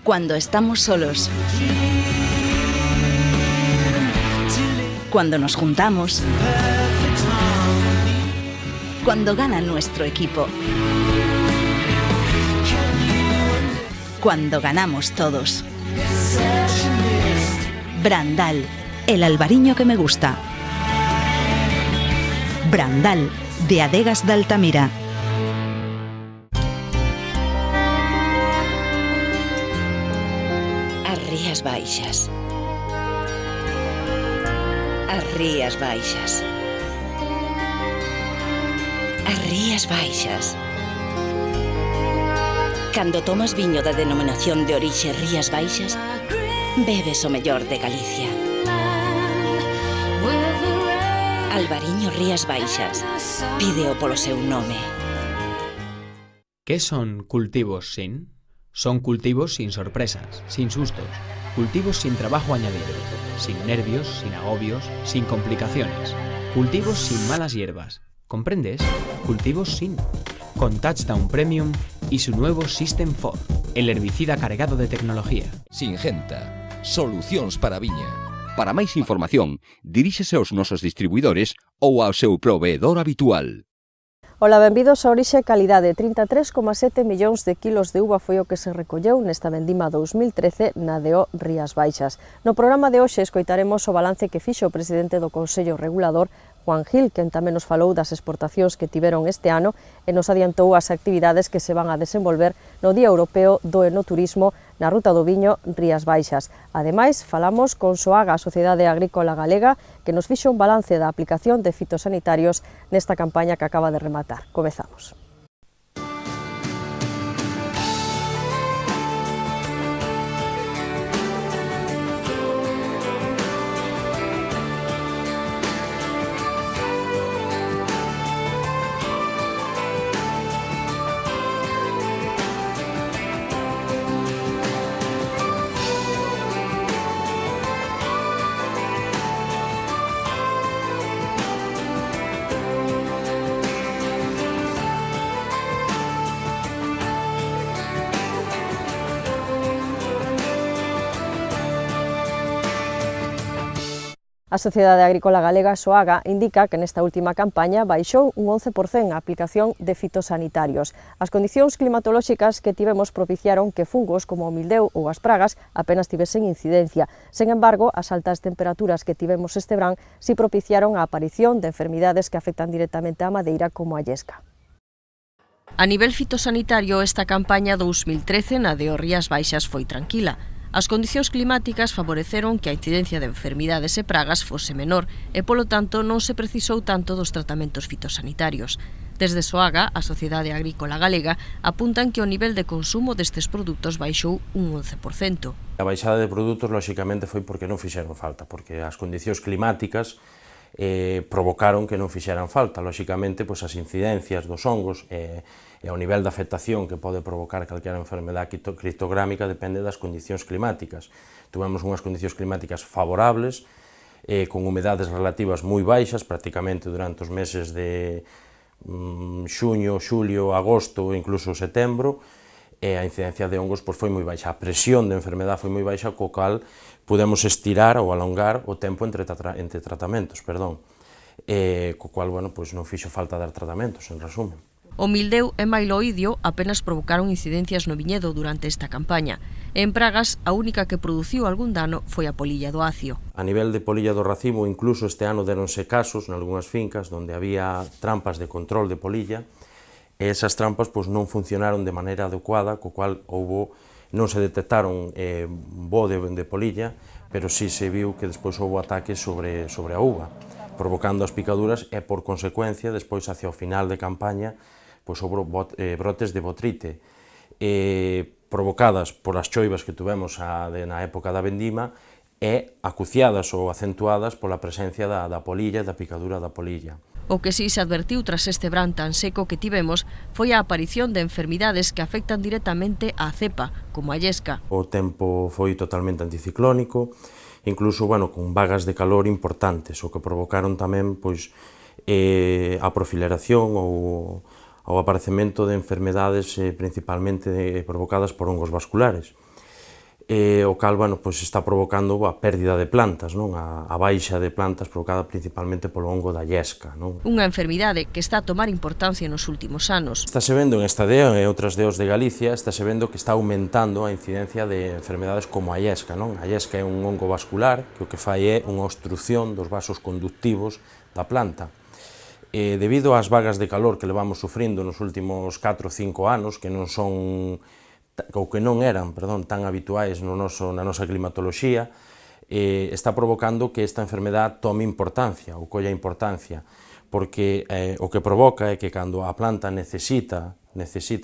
Cuando estamos solos. Cuando nos juntamos. Cuando gana nuestro equipo. Cuando ganamos todos. Brandal, el albariño que me gusta. Brandal, de Adegas de Altamira. As Rías Baixas. As Rías Baixas. As Rías Baixas. Cando tomas viño da denominación de orixe Rías Baixas, bebes o mellor de Galicia. Albariño Rías Baixas. Pídeo polo seu nome. ¿Qué son cultivos sin? Son cultivos sin sorpresas, sin sustos, cultivos sin trabajo añadido, sin nervios, sin agobios, sin complicaciones, cultivos sin malas hierbas. ¿Comprendes? Cultivos sin. Con Touchdown Premium y su nuevo System 4, el herbicida cargado de tecnología. Singenta, solucións para a viña. Para máis información, diríxese aos nosos distribuidores ou ao seu proveedor habitual. Ola, benvidos a Orixe e Calidade. 33,7 millóns de kilos de uva foi o que se recolleu nesta vendima 2013 na DO Rías Baixas. No programa de hoxe escoitaremos o balance que fixo o presidente do Consello Regulador, Juan Gil, quen tamén nos falou das exportacións que tiveron este ano e nos adiantou as actividades que se van a desenvolver no Día Europeo do Enoturismo na Ruta do Viño Rías Baixas. Ademais, falamos con SOAGA, a Sociedade Agrícola Galega, que nos fixo un balance da aplicación de fitosanitarios nesta campaña que acaba de rematar. Comezamos. A Sociedade Agrícola Galega, SOAGA, indica que nesta última campaña baixou un 11% a aplicación de fitosanitarios. As condicións climatolóxicas que tivemos propiciaron que fungos como o mildeu ou as pragas apenas tivesen incidencia. Sen embargo, as altas temperaturas que tivemos este verán si propiciaron a aparición de enfermidades que afectan directamente á madeira como a llesca. A nivel fitosanitario, esta campaña 2013 na de Rías Baixas foi tranquila. As condicións climáticas favoreceron que a incidencia de enfermidades e pragas fose menor e, polo tanto, non se precisou tanto dos tratamentos fitosanitarios. Desde SOAGA, a Sociedade Agrícola Galega, apuntan que o nivel de consumo destes produtos baixou un 11%. A baixada de produtos, lóxicamente, foi porque non fixeron falta, porque as condicións climáticas provocaron que non fixeran falta. Lóxicamente, pois, as incidencias dos hongos e o nivel de afectación que pode provocar calquera enfermedade criptográmica depende das condicións climáticas. Tuvemos unhas condicións climáticas favorables, con humedades relativas moi baixas, prácticamente durante os meses de xuño, xulio, agosto e incluso setembro, e a incidencia de hongos foi moi baixa. A presión de enfermedade foi moi baixa, co cal podemos estirar ou alongar o tempo entre tratamentos, co cual, bueno, pois non fixo falta dar tratamentos, en resumen. O mildeu e mailoidio apenas provocaron incidencias no viñedo durante esta campaña. En pragas, a única que produciu algún dano foi a polilla do acio. A nivel de polilla do racimo, incluso este ano deronse casos nalgúnas fincas onde había trampas de control de polilla, e esas trampas pois, non funcionaron de maneira adecuada, co cual non se detectaron bo de polilla, pero sí se viu que despois houve ataques sobre a uva, provocando as picaduras e, por consecuencia, despois, hacia o final de campaña, pois houve brotes de botrite, provocadas polas choivas que tuvemos na época da vendima e acuciadas ou acentuadas pola presencia da polilla e da picadura da polilla. O que si se advertiu tras este verán tan seco que tivemos foi a aparición de enfermidades que afectan directamente á cepa, como a llesca. O tempo foi totalmente anticiclónico, incluso, con vagas de calor importantes, o que provocaron tamén, a profileración ou ao aparecemento de enfermedades principalmente provocadas por hongos vasculares. o cal, bueno, pois está provocando a pérdida de plantas, non? A baixa de plantas provocada principalmente polo hongo da llesca, non? Unha enfermidade que está a tomar importancia nos últimos anos. Estáse vendo en esta deo e outras deos de Galicia, estáse vendo que está aumentando a incidencia de enfermedades como a llesca, non? A llesca é un hongo vascular que o que fai é unha obstrucción dos vasos conductivos da planta. Debido ás vagas de calor que levamos sufrindo nos últimos 4 ou 5 anos, que non son ou que non eran, tan habituais na nosa climatoloxía, está provocando que esta enfermedade tome importancia, ou colla importancia, porque o que provoca é que cando a planta necesita,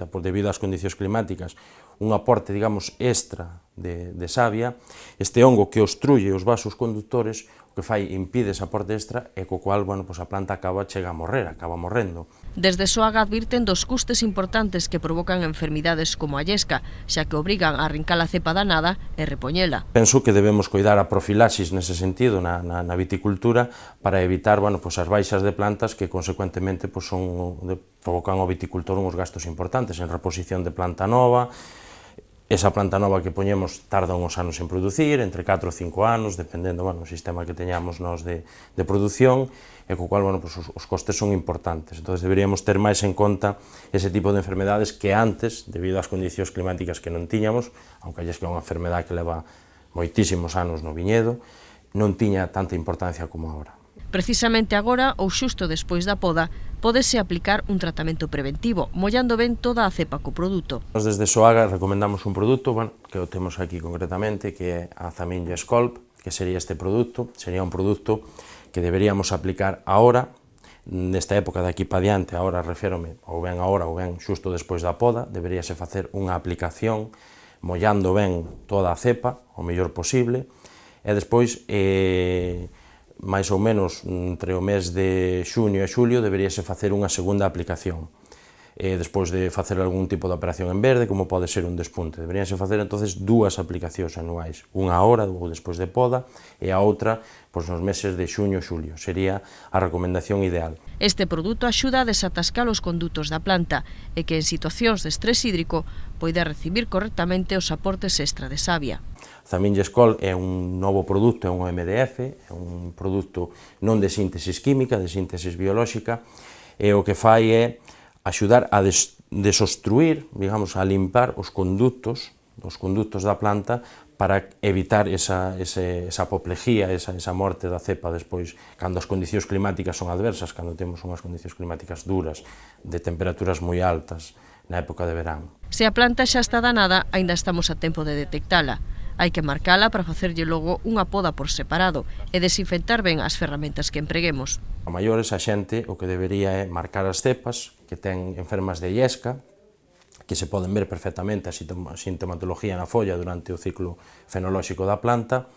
por debido ás condicións climáticas, un aporte, digamos, extra de savia, este hongo que obstruye os vasos conductores, o que fai impide ese aporte extra e co cual, bueno, pois a planta chega a morrer, acaba morrendo. Desde Soaga advirten dos custes importantes que provocan enfermidades como a llesca, xa que obrigan a arrincar a cepa danada e repoñela. Penso que debemos coidar a profilaxis nese sentido na viticultura para evitar, bueno, pois as baixas de plantas que consecuentemente pois provocan ao viticultor uns gastos importantes en reposición de planta nova. Esa planta nova que poñemos tarda uns anos en producir, entre 4 ou 5 anos, dependendo do sistema que teñamos nós de produción, e co cual, bueno, pues, os costes son importantes. Entón, deberíamos ter máis en conta ese tipo de enfermedades que antes, debido ás condicións climáticas que non tiñamos, aunque é unha enfermedade que leva moitísimos anos no viñedo, non tiña tanta importancia como agora. Precisamente agora, ou xusto despois da poda, pódese aplicar un tratamento preventivo, mollando ben toda a cepa co produto. Nos desde Soaga recomendamos un produto, bueno, que o temos aquí concretamente, que é a Zaminja Scolp, que sería este produto, sería un produto que deberíamos aplicar agora, nesta época de aquí para diante, agora reférome, ou ben agora ou ben xusto despois da poda, deberíase facer unha aplicación mollando ben toda a cepa, o mellor posible, e despois, máis ou menos entre o mes de xuño e xulio, deberíase facer unha segunda aplicación. Despois de facer algún tipo de operación en verde, como pode ser un despunte. Deberíanse facer, entonces, 2 aplicacións anuais. Unha agora, ou despois de poda, e a outra, pois, nos meses de xuño e xulio. Sería a recomendación ideal. Este produto axuda a desatascar os condutos da planta e que en situacións de estrés hídrico poida recibir correctamente os aportes extra de savia. Zaminja Scolp é un novo produto, é un MDF, é un produto non de síntesis química, de síntesis biolóxica, e o que fai é axudar a desobstruir, digamos, a limpar os condutos da planta para evitar esa apoplejía, esa morte da cepa despois, cando as condicións climáticas son adversas, cando temos unhas condicións climáticas duras, de temperaturas moi altas na época de verán. Se a planta xa está danada, aínda estamos a tempo de detectala. Hai que marcala para facerlle logo unha poda por separado e desinfectar ben as ferramentas que empreguemos. A maiores, a xente o que debería é marcar as cepas que ten enfermas de llesca, que se poden ver perfectamente a sintomatología na folla durante o ciclo fenolóxico da planta,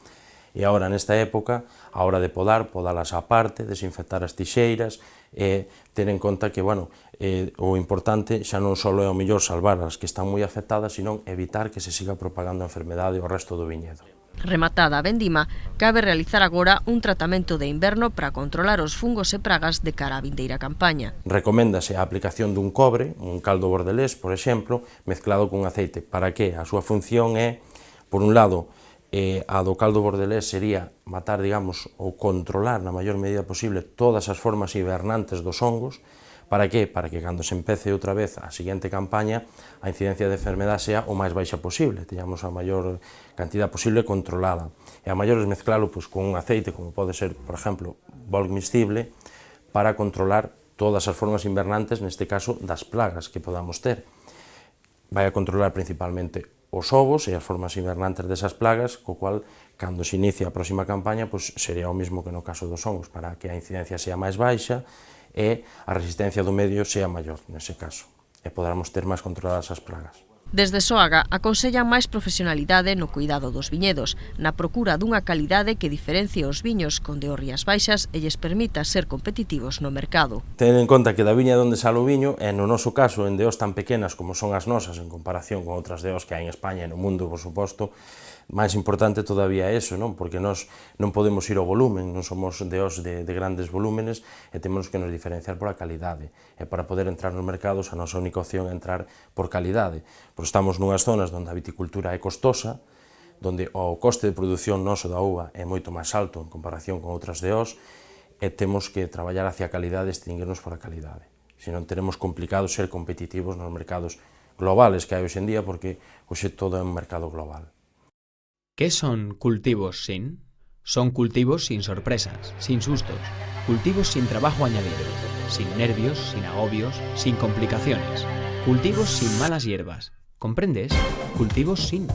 e agora nesta época, a hora de podalas á parte, desinfectar as tixeiras, e ter en conta que, bueno, o importante xa non só é o mellor salvar as que están moi afectadas, sino evitar que se siga propagando a enfermedade ao resto do viñedo. Rematada a vendima, cabe realizar agora un tratamento de inverno para controlar os fungos e pragas de cara á vindeira campaña. Recoméndase a aplicación dun cobre, un caldo bordelés, por exemplo, mezclado con aceite. Para que? A súa función é, por un lado, a do caldo bordelés sería matar, digamos, ou controlar na maior medida posible todas as formas hibernantes dos hongos. Para que? Para que cando se empece outra vez a seguinte campaña, a incidencia de enfermedade sea o máis baixa posible, teñamos a maior cantidad posible controlada. E a maior es mezclalo con un aceite, como pode ser, por exemplo, volc miscible, para controlar todas as formas invernantes, neste caso, das plagas que podamos ter. Vai a controlar principalmente os ovos e as formas invernantes desas plagas, co cual, cando se inicia a próxima campaña, pois sería o mismo que no caso dos hongos, para que a incidencia sea máis baixa e a resistencia do medio sea maior, nese caso, e poderamos ter máis controladas as plagas. Desde Soaga aconsellan máis profesionalidade no cuidado dos viñedos, na procura dunha calidade que diferencie os viños con de rías baixas e lles permita ser competitivos no mercado. Ten en conta que da viña onde sale o viño, e no noso caso, en deos tan pequenas como son as nosas, en comparación con outras deos que hai en España e no mundo, por suposto, máis importante todavía é eso, non? Porque nós non podemos ir ao volumen, non somos deos de grandes volúmenes e temos que nos diferenciar por a calidade. E para poder entrar nos mercados, a nosa única opción é entrar por calidade. Porque estamos nunhas zonas onde a viticultura é costosa, donde o coste de produción noso da uva é moito máis alto en comparación con outras DOs, e temos que traballar hacia a calidade e extinguirnos por a calidade. Senón teremos complicado ser competitivos nos mercados globales que hai hoxe en día, porque hoxe todo é un mercado global. ¿Qué son cultivos sin? Son cultivos sin sorpresas, sin sustos, cultivos sin trabajo añadido, sin nervios, sin agobios, sin complicaciones, cultivos sin malas hierbas. ¿Comprendes? Cultivos sin.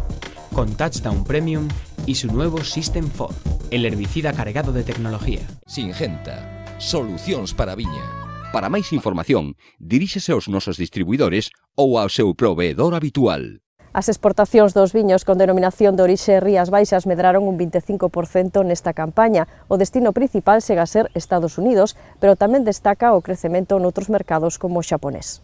Con Touchdown Premium y su nuevo System 4, el herbicida cargado de tecnología. Singenta, solucións para a viña. Para máis información, diríxese aos nosos distribuidores ou ao seu proveedor habitual. As exportacións dos viños con denominación de orixe Rías Baixas medraron un 25% nesta campaña. O destino principal chega a ser Estados Unidos, pero tamén destaca o crecemento noutros mercados como o xaponés.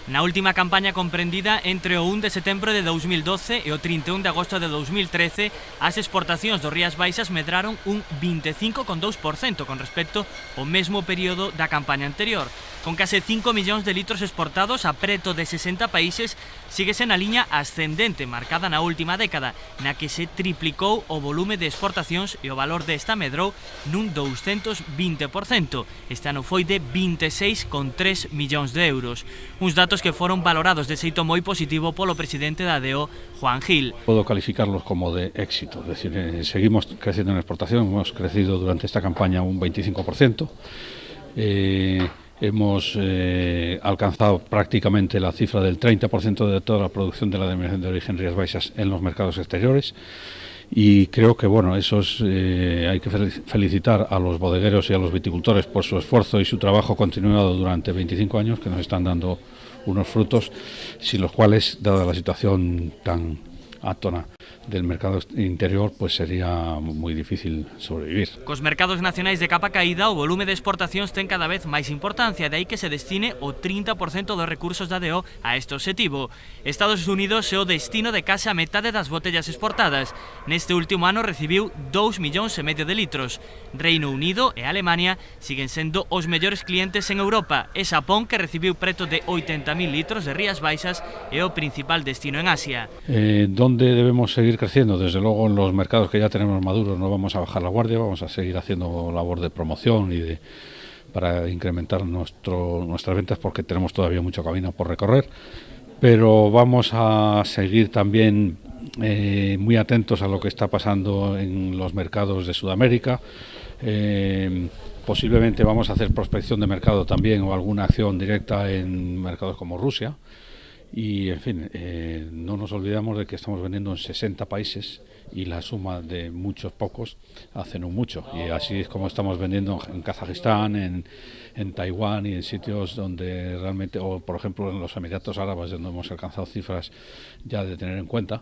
Na última campaña comprendida entre o 1 de setembro de 2012 e o 31 de agosto de 2013, as exportacións do Rías Baixas medraron un 25,2% con respecto ao mesmo período da campaña anterior. Con case 5 millóns de litros exportados a preto de 60 países, síguese na liña ascendente marcada na última década, na que se triplicou o volume de exportacións e o valor desta medrou nun 220%. Este ano foi de 26,3 millóns de euros. Uns datos que foron valorados de xeito moi positivo polo presidente da ADO, Juan Gil. Puedo calificarlos como de éxito, es decir, seguimos creciendo en exportación, hemos crecido durante esta campaña un 25%, hemos alcanzado prácticamente la cifra del 30% de toda la producción de la denominación de origen Rías Baixas en los mercados exteriores. Y creo que bueno, hay que felicitar a los bodegueros y a los viticultores por su esfuerzo y su trabajo continuado durante 25 años, que nos están dando unos frutos sin los cuales, dada la situación tan átona del mercado interior, pues sería moi difícil sobrevivir. Cos mercados nacionais de capa caída, o volume de exportacións ten cada vez máis importancia, de aí que se destine o 30% dos recursos da DO a este obxectivo. Estados Unidos é o destino de case a metade das botellas exportadas. Neste último ano recibiu 2,5 millóns de litros. Reino Unido e Alemania siguen sendo os mellores clientes en Europa, e Xapón, que recibiu preto de 80.000 litros de Rías Baixas, é o principal destino en Asia. ¿Dónde debemos seguir creciendo? Desde luego en los mercados que ya tenemos maduros no vamos a bajar la guardia, vamos a seguir haciendo labor de promoción y para incrementar nuestras ventas, porque tenemos todavía mucho camino por recorrer, pero vamos a seguir también muy atentos a lo que está pasando en los mercados de Sudamérica. Posiblemente vamos a hacer prospección de mercado también o alguna acción directa en mercados como Rusia. Y, en fin, no nos olvidamos de que estamos vendiendo en 60 países y la suma de muchos pocos hacen un mucho. Y así es como estamos vendiendo en Kazajistán, en Taiwán y en sitios donde realmente, o por ejemplo en los Emiratos Árabes, donde hemos alcanzado cifras ya de tener en cuenta.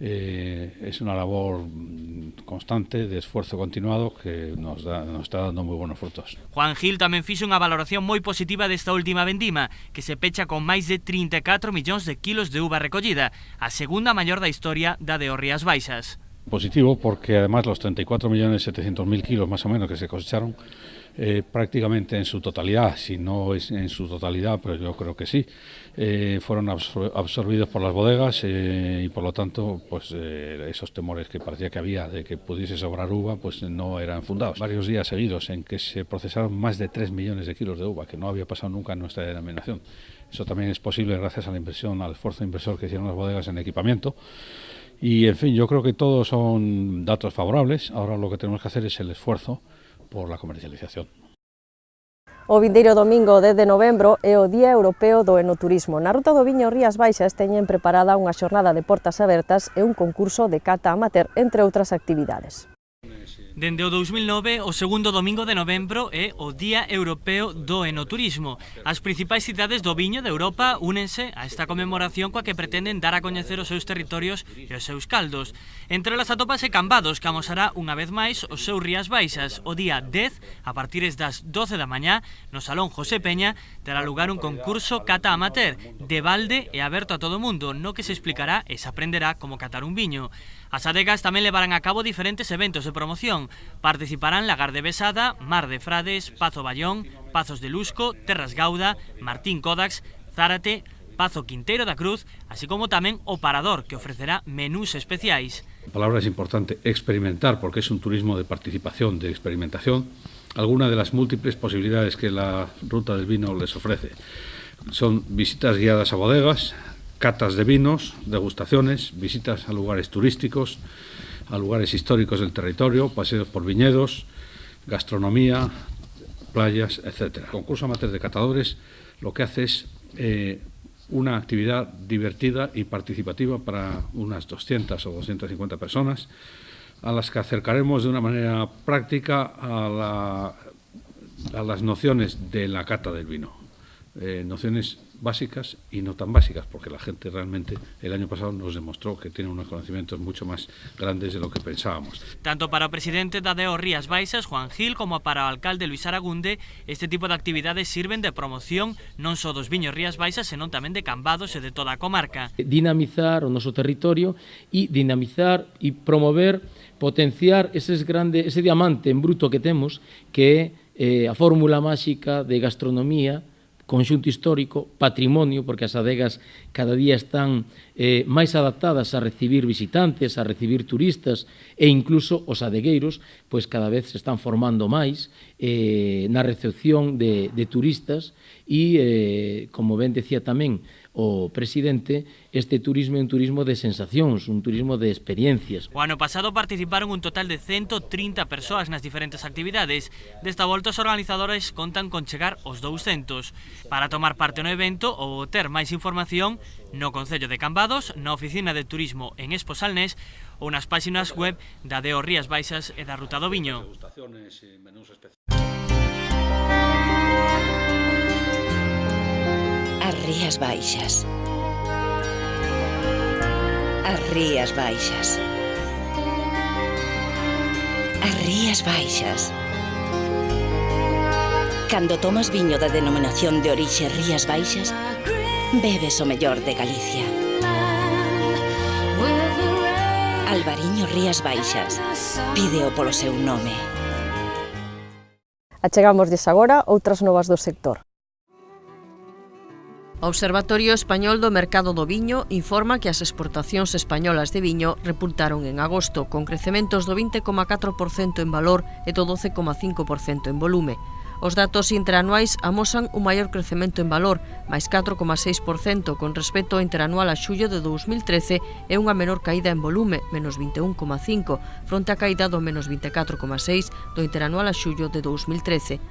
Es una labor constante de esfuerzo continuado que nos está dando moi buenos frutos. Juan Gil tamén fixo unha valoración moi positiva desta última vendima, que se pecha con máis de 34 millóns de kilos de uva recollida, a segunda maior da historia da de Rías Baixas. Positivo porque además los 34.700.000 kilos más o menos que se cosecharon prácticamente en su totalidad, si no es en su totalidad, pero yo creo que sí, fueron absorbidos por las bodegas y por lo tanto pues esos temores que parecía que había de que pudiese sobrar uva pues no eran fundados. Varios días seguidos en que se procesaron más de 3 millones de kilos de uva, que no había pasado nunca en nuestra denominación. Eso también es posible gracias a la inversión, al esfuerzo inversor que hicieron las bodegas en equipamiento. Y en fin, yo creo que todos son datos favorables. Ahora lo que tenemos que hacer es el esfuerzo por la comercialización. O vindeiro domingo 10 de novembro é o Día Europeo do Enoturismo. Na Ruta do Viño Rías Baixas teñen preparada unha xornada de portas abertas e un concurso de cata amateur, entre outras actividades. Dende o 2009, o segundo domingo de novembro é o Día Europeo do Enoturismo. As principais cidades do viño de Europa únense a esta conmemoración coa que pretenden dar a coñecer os seus territorios e os seus caldos. Entre elas atópase Cambados, que amosará unha vez máis os seus Rías Baixas. O día 10, a partir das 12 da mañá, no Salón José Peña, terá lugar un concurso cata amateur, de balde e aberto a todo o mundo, no que se explicará e se aprenderá como catar un viño. As adegas tamén levarán a cabo diferentes eventos de promoción. Participarán Lagar de Besada, Mar de Frades, Pazo Bayón, Pazos de Lusco, Terras Gauda, Martín Kodax, Zárate, Pazo Quinteiro da Cruz, así como tamén o Parador, que ofrecerá menús especiais. La palabra es importante, experimentar, porque es un turismo de participación, de experimentación, alguna de las múltiples posibilidades que la ruta del vino les ofrece. Son visitas guiadas a bodegas, catas de vinos, degustaciones, visitas a lugares turísticos, a lugares históricos del territorio, paseos por viñedos, gastronomía, playas, etc. El concurso amateur de catadores lo que hace es una actividad divertida y participativa para unas 200 o 250 personas, a las que acercaremos de una manera práctica a las nociones de la cata del vino. Nociones básicas y no tan básicas, porque la gente realmente el año pasado nos demostró que tiene unos conocimientos mucho más grandes de lo que pensábamos. Tanto para o presidente da DEO Rías Baixas, Juan Gil, como para o alcalde Luis Aragunde, este tipo de actividades sirven de promoción non só dos viños Rías Baixas, senón tamén de Cambados e de toda a comarca. Dinamizar o noso territorio e dinamizar e promover, potenciar ese diamante en bruto que temos, que é a fórmula máxica de gastronomía, conxunto histórico, patrimonio, porque as adegas cada día están máis adaptadas a recibir visitantes, a recibir turistas, e incluso os adegueiros pois cada vez se están formando máis na recepción de turistas e, como ben decía tamén o presidente, este turismo é un turismo de sensacións, un turismo de experiencias. O ano pasado participaron un total de 130 persoas nas diferentes actividades. Desta volta os organizadores contan con chegar aos 200. Para tomar parte no evento ou ter máis información no Concello de Cambados, na Oficina de Turismo en Esposalnés ou nas páxinas web da DEO Rías Baixas e da Ruta do Viño. As Rías Baixas. As Rías Baixas. As Rías Baixas. Cando tomas viño da denominación de orixe Rías Baixas, bebes o mellor de Galicia. Albariño Rías Baixas. Pídeo polo seu nome. Achegámoslles agora outras novas do sector. O Observatorio Español do Mercado do Viño informa que as exportacións españolas de viño repuntaron en agosto, con crecementos do 20,4% en valor e do 12,5% en volume. Os datos interanuais amosan un maior crecemento en valor, máis 4,6% con respecto ao interanual a xullo de 2013 e unha menor caída en volume, menos 21,5%, fronte á caída do menos 24,6% do interanual a xullo de 2013.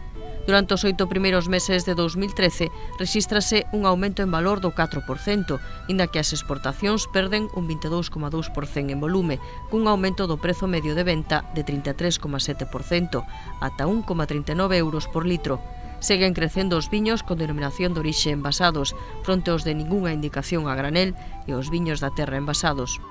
Durante os 8 primeiros meses de 2013, rexístrase un aumento en valor do 4%, inda que as exportacións perden un 22,2% en volume, cun aumento do prezo medio de venta de 33,7%, ata 1,39 euros por litro. Seguen crecendo os viños con denominación de orixe envasados, fronte aos de ningunha indicación a granel e os viños da terra envasados.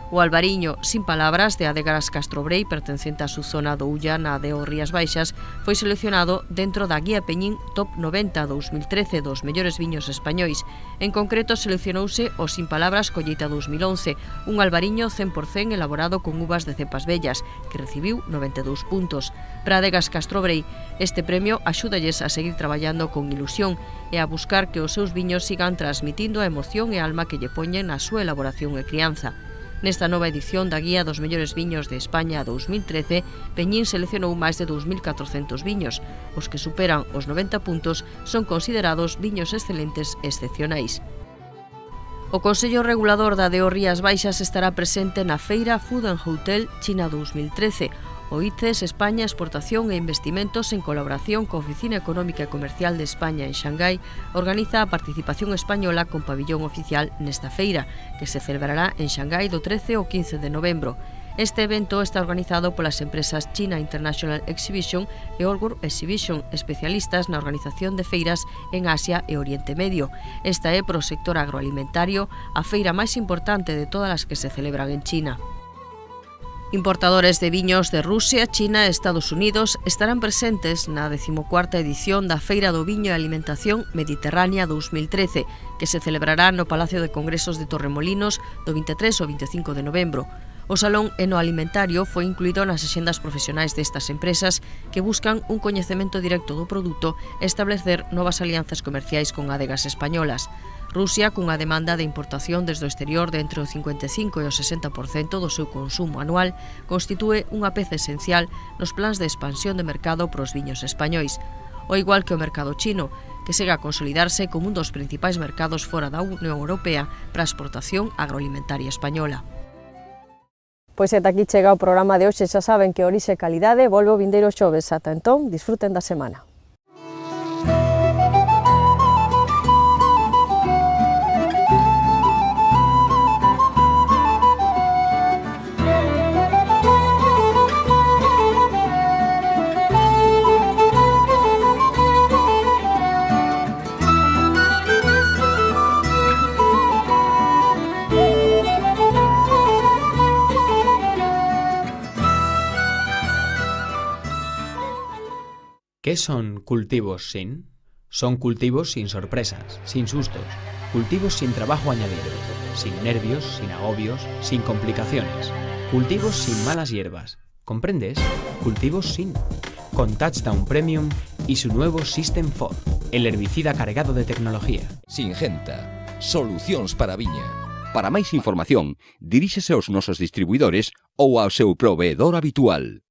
O albariño, sin palabras, de Adegas Castrobrei, pertencente á subzona do Ulla na DEO Rías Baixas, foi seleccionado dentro da Guía Peñín Top 90 2013 dos mellores viños españois. En concreto, seleccionouse o Sin Palabras Colleita 2011, un albariño 100% elaborado con uvas de cepas bellas, que recibiu 92 puntos. Para Adegas Castrobrei, este premio axúdalles a seguir traballando con ilusión e a buscar que os seus viños sigan transmitindo a emoción e alma que lle poñen na súa elaboración e crianza. Nesta nova edición da Guía dos mellores viños de España 2013, Peñín seleccionou máis de 2.400 viños. Os que superan os 90 puntos son considerados viños excelentes e excepcionais. O Consello Regulador da DEO Rías Baixas estará presente na Feira Food and Hotel China 2013, o ICES España Exportación e Investimentos, en colaboración coa Oficina Económica e Comercial de España en Xangai, organiza a participación española con pabillón oficial nesta feira, que se celebrará en Xangai do 13 ao 15 de novembro. Este evento está organizado polas empresas China International Exhibition e Olgur Exhibition, especialistas na organización de feiras en Asia e Oriente Medio. Esta é, pro sector agroalimentario, a feira máis importante de todas as que se celebran en China. Importadores de viños de Rusia, China e Estados Unidos estarán presentes na 14ª edición da Feira do Viño e Alimentación Mediterránea 2013, que se celebrará no Palacio de Congresos de Torremolinos do 23 ao 25 de novembro. O Salón Enoalimentario foi incluído nas axendas profesionais destas empresas que buscan un coñecemento directo do produto e establecer novas alianzas comerciais con adegas españolas. Rusia, cunha demanda de importación desde o exterior de entre o 55 e o 60% do seu consumo anual, constitúe unha peza esencial nos plans de expansión de mercado pros viños españois, ao igual que o mercado chino, que segue a consolidarse como un dos principais mercados fora da Unión Europea para a exportación agroalimentaria española. Pois ata aquí chega o programa de hoxe, xa saben que Orixe Calidade volve o vindeiro xoves. Ata entón, disfruten da semana. ¿Qué son cultivos sin? Son cultivos sin sorpresas, sin sustos, cultivos sin trabajo añadido, sin nervios, sin agobios, sin complicaciones, cultivos sin malas hierbas. ¿Comprendes? Cultivos sin. Con Touchdown Premium y su nuevo System 4, el herbicida cargado de tecnología. Singenta, solucións para a viña. Para máis información, diríxese aos nosos distribuidores ou ao seu proveedor habitual.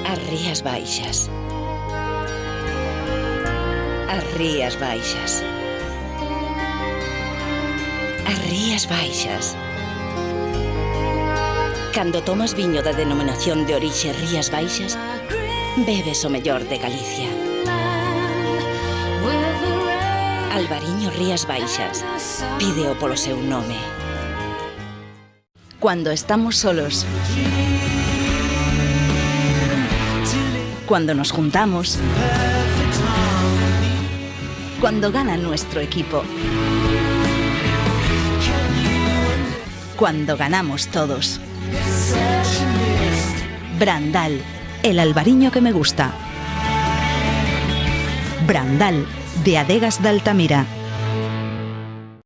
As Rías Baixas. As Rías Baixas. As Rías Baixas. Cando tomas viño da denominación de orixe Rías Baixas, bebes o mellor de Galicia. Albariño Rías Baixas. Pídeo polo seu nome. Cuando estamos solos. Cuando nos juntamos. Cuando gana nuestro equipo. Cuando ganamos todos. Brandal, el albariño que me gusta. Brandal, de Adegas de Altamira.